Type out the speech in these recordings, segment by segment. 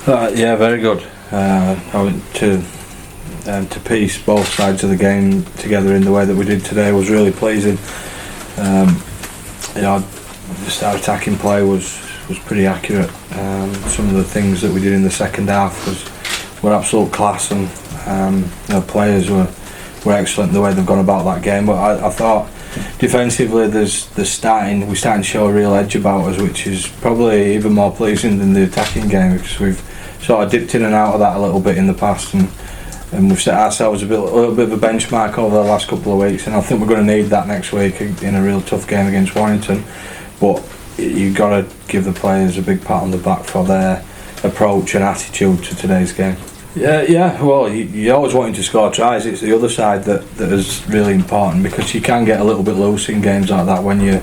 Yeah, very good. I went to piece both sides of the game together in the way that we did today was really pleasing. Just our attacking play was pretty accurate. Some of the things that we did in the second half were absolute class, and players were excellent in the way they've gone about that game. But I thought defensively we're starting to show a real edge about us, which is probably even more pleasing than the attacking game, because we've sort of dipped in and out of that a little bit in the past, and we've set ourselves a little bit of a benchmark over the last couple of weeks, and I think we're going to need that next week in a real tough game against Warrington. But you've got to give the players a big pat on the back for their approach and attitude to today's game. Yeah. Well, you're always wanting to score tries. It's the other side that is really important, because you can get a little bit loose in games like that when you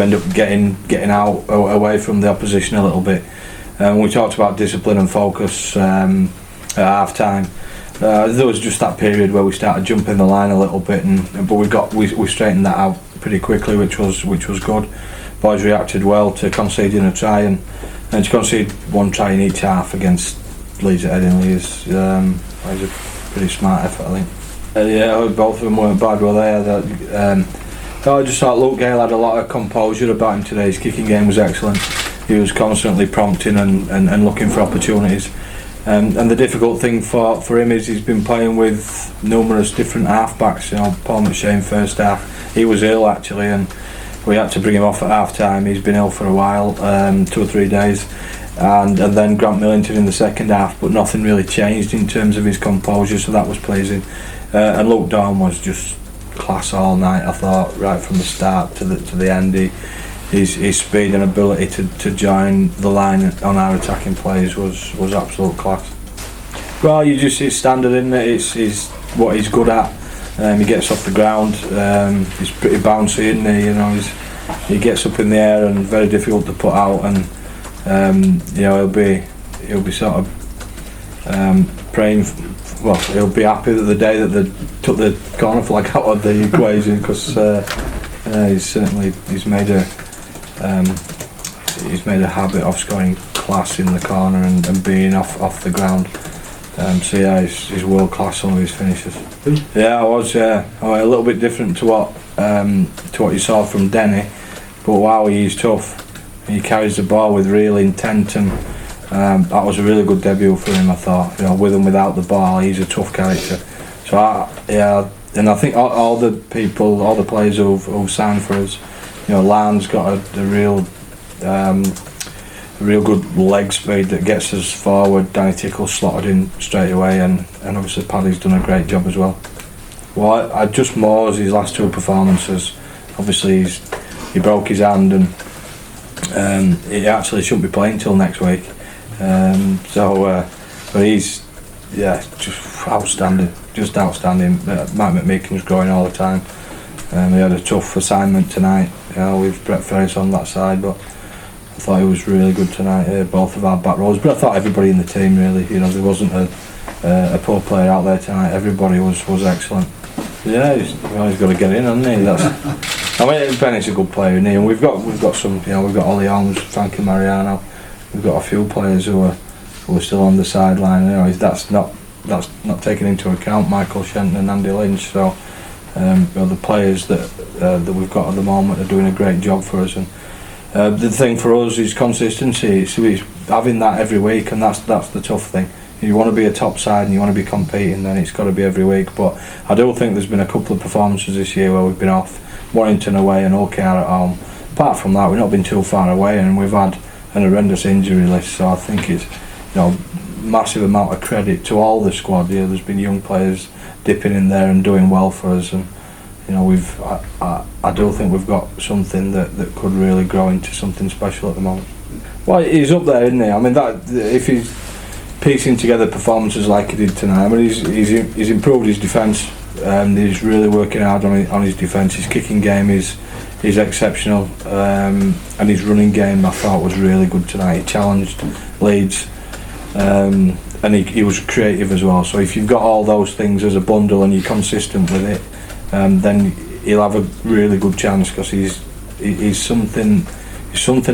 end up getting out away from the opposition a little bit. We talked about discipline and focus at half time. There was just that period where we started jumping the line a little bit, but we straightened that out pretty quickly, which was good. Boys reacted well to conceding a try, and to concede one try in each half against Leeds at Headingley is a pretty smart effort, I think. Both of them weren't bad, were they? I just thought Luke Gale had a lot of composure about him today. His kicking game was excellent. He was constantly prompting and looking for opportunities. And the difficult thing for him is he's been playing with numerous different halfbacks. Paul McShane first half, he was ill actually, and we had to bring him off at half time. He's been ill for a while, 2 or 3 days, and then Grant Millington in the second half, but nothing really changed in terms of his composure, so that was pleasing. And Luke Dawn was just class all night, I thought, right from the start to the end. His speed and ability to join the line on our attacking plays was absolute class. Well, it's standard, isn't it? It's what he's good at. He gets off the ground. He's pretty bouncy, isn't he? He gets up in the air and very difficult to put out. And he'll be sort of praying. He'll be happy that the day that they took the corner flag out of the equation, because he's made a habit of scoring class in the corner and being off the ground. He's world class, some of his finishes. Yeah, I was a little bit different to what you saw from Denny, but wow, he's tough. He carries the ball with real intent, and that was a really good debut for him, I thought. With and without the ball, he's a tough character. And I think all the players who've signed for us, Lan's got a real good leg speed that gets us forward. Danny Tickle slotted in straight away, and obviously Paddy's done a great job as well. Well, I just Moores his last 2 performances. Obviously he broke his hand, and he actually shouldn't be playing till next week. But he's just outstanding. Mike McMeekin's growing all the time. He had a tough assignment tonight, with Brett Ferris on that side, but I thought he was really good tonight. Both of our back rows, but I thought everybody in the team really. There wasn't a poor player out there tonight. Everybody was excellent. Yeah, he's got to get in, hasn't he? Bennett's a good player, isn't he? And we've got some. We've got Ollie Holmes, Frankie Mariano. We've got a few players who are still on the sideline. That's not taken into account Michael Shenton and Andy Lynch. So the players that we've got at the moment are doing a great job for us. And the thing for us is consistency. It's having that every week, and that's the tough thing. You want to be a top side and you want to be competing, then it's got to be every week. But I do think there's been a couple of performances this year where we've been off. Warrington away and OKR at home. Apart from that, we've not been too far away, and we've had an horrendous injury list. So I think it's massive amount of credit to all the squad. There's been young players dipping in there and doing well for us, and I do think we've got something that could really grow into something special at the moment. Well, he's up there, isn't he? If he's piecing together performances like he did tonight, he's improved his defence. He's really working hard on his defence. His kicking game is exceptional, and his running game I thought was really good tonight. He challenged Leeds, and he was creative as well. So if you've got all those things as a bundle and you're consistent with it, then he'll have a really good chance, because he's something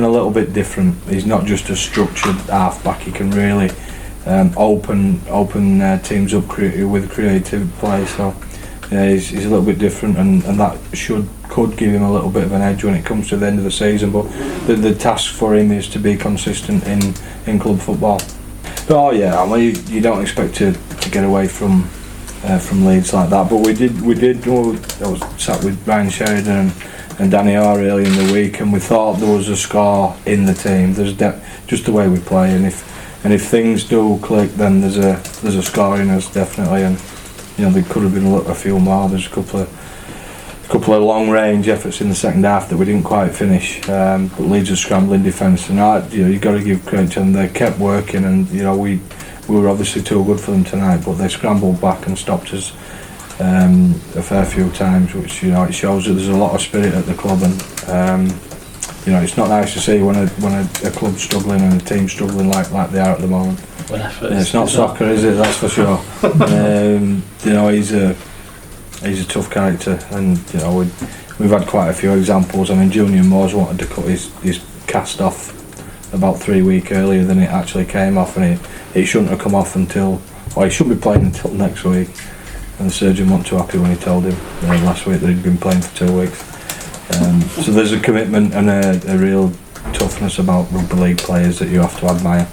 a little bit different. He's not just a structured halfback. He can really open teams up with creative play. So yeah, he's a little bit different, and that could give him a little bit of an edge when it comes to the end of the season. But the task for him is to be consistent in club football. But oh yeah, I mean, you don't expect to get away from Leeds like that. But we did. I was sat with Ryan Sheridan and Danny R early in the week, and we thought there was a score in the team. There's just the way we play, and if things do click, then there's a score in us definitely. And you know, there could have been a few more. There's a couple of long range efforts in the second half that we didn't quite finish. But Leeds are scrambling defence, and you've got to give credit to them. They kept working, and you know, we were obviously too good for them tonight, but they scrambled back and stopped us a fair few times, which, you know, it shows that there's a lot of spirit at the club. And you know, it's not nice to see when a club's struggling and a team's struggling like they are at the moment. It's not soccer, is it? That's for sure. You know, he's a tough character, and you know, we've had quite a few examples. I mean, Junior Moores wanted to cut his cast off about 3 weeks earlier than it actually came off, and it shouldn't have come off until, or he shouldn't be playing until next week. And the surgeon wasn't too happy when he told him last week that he'd been playing for 2 weeks. So there's a commitment and a real toughness about rugby league players that you have to admire.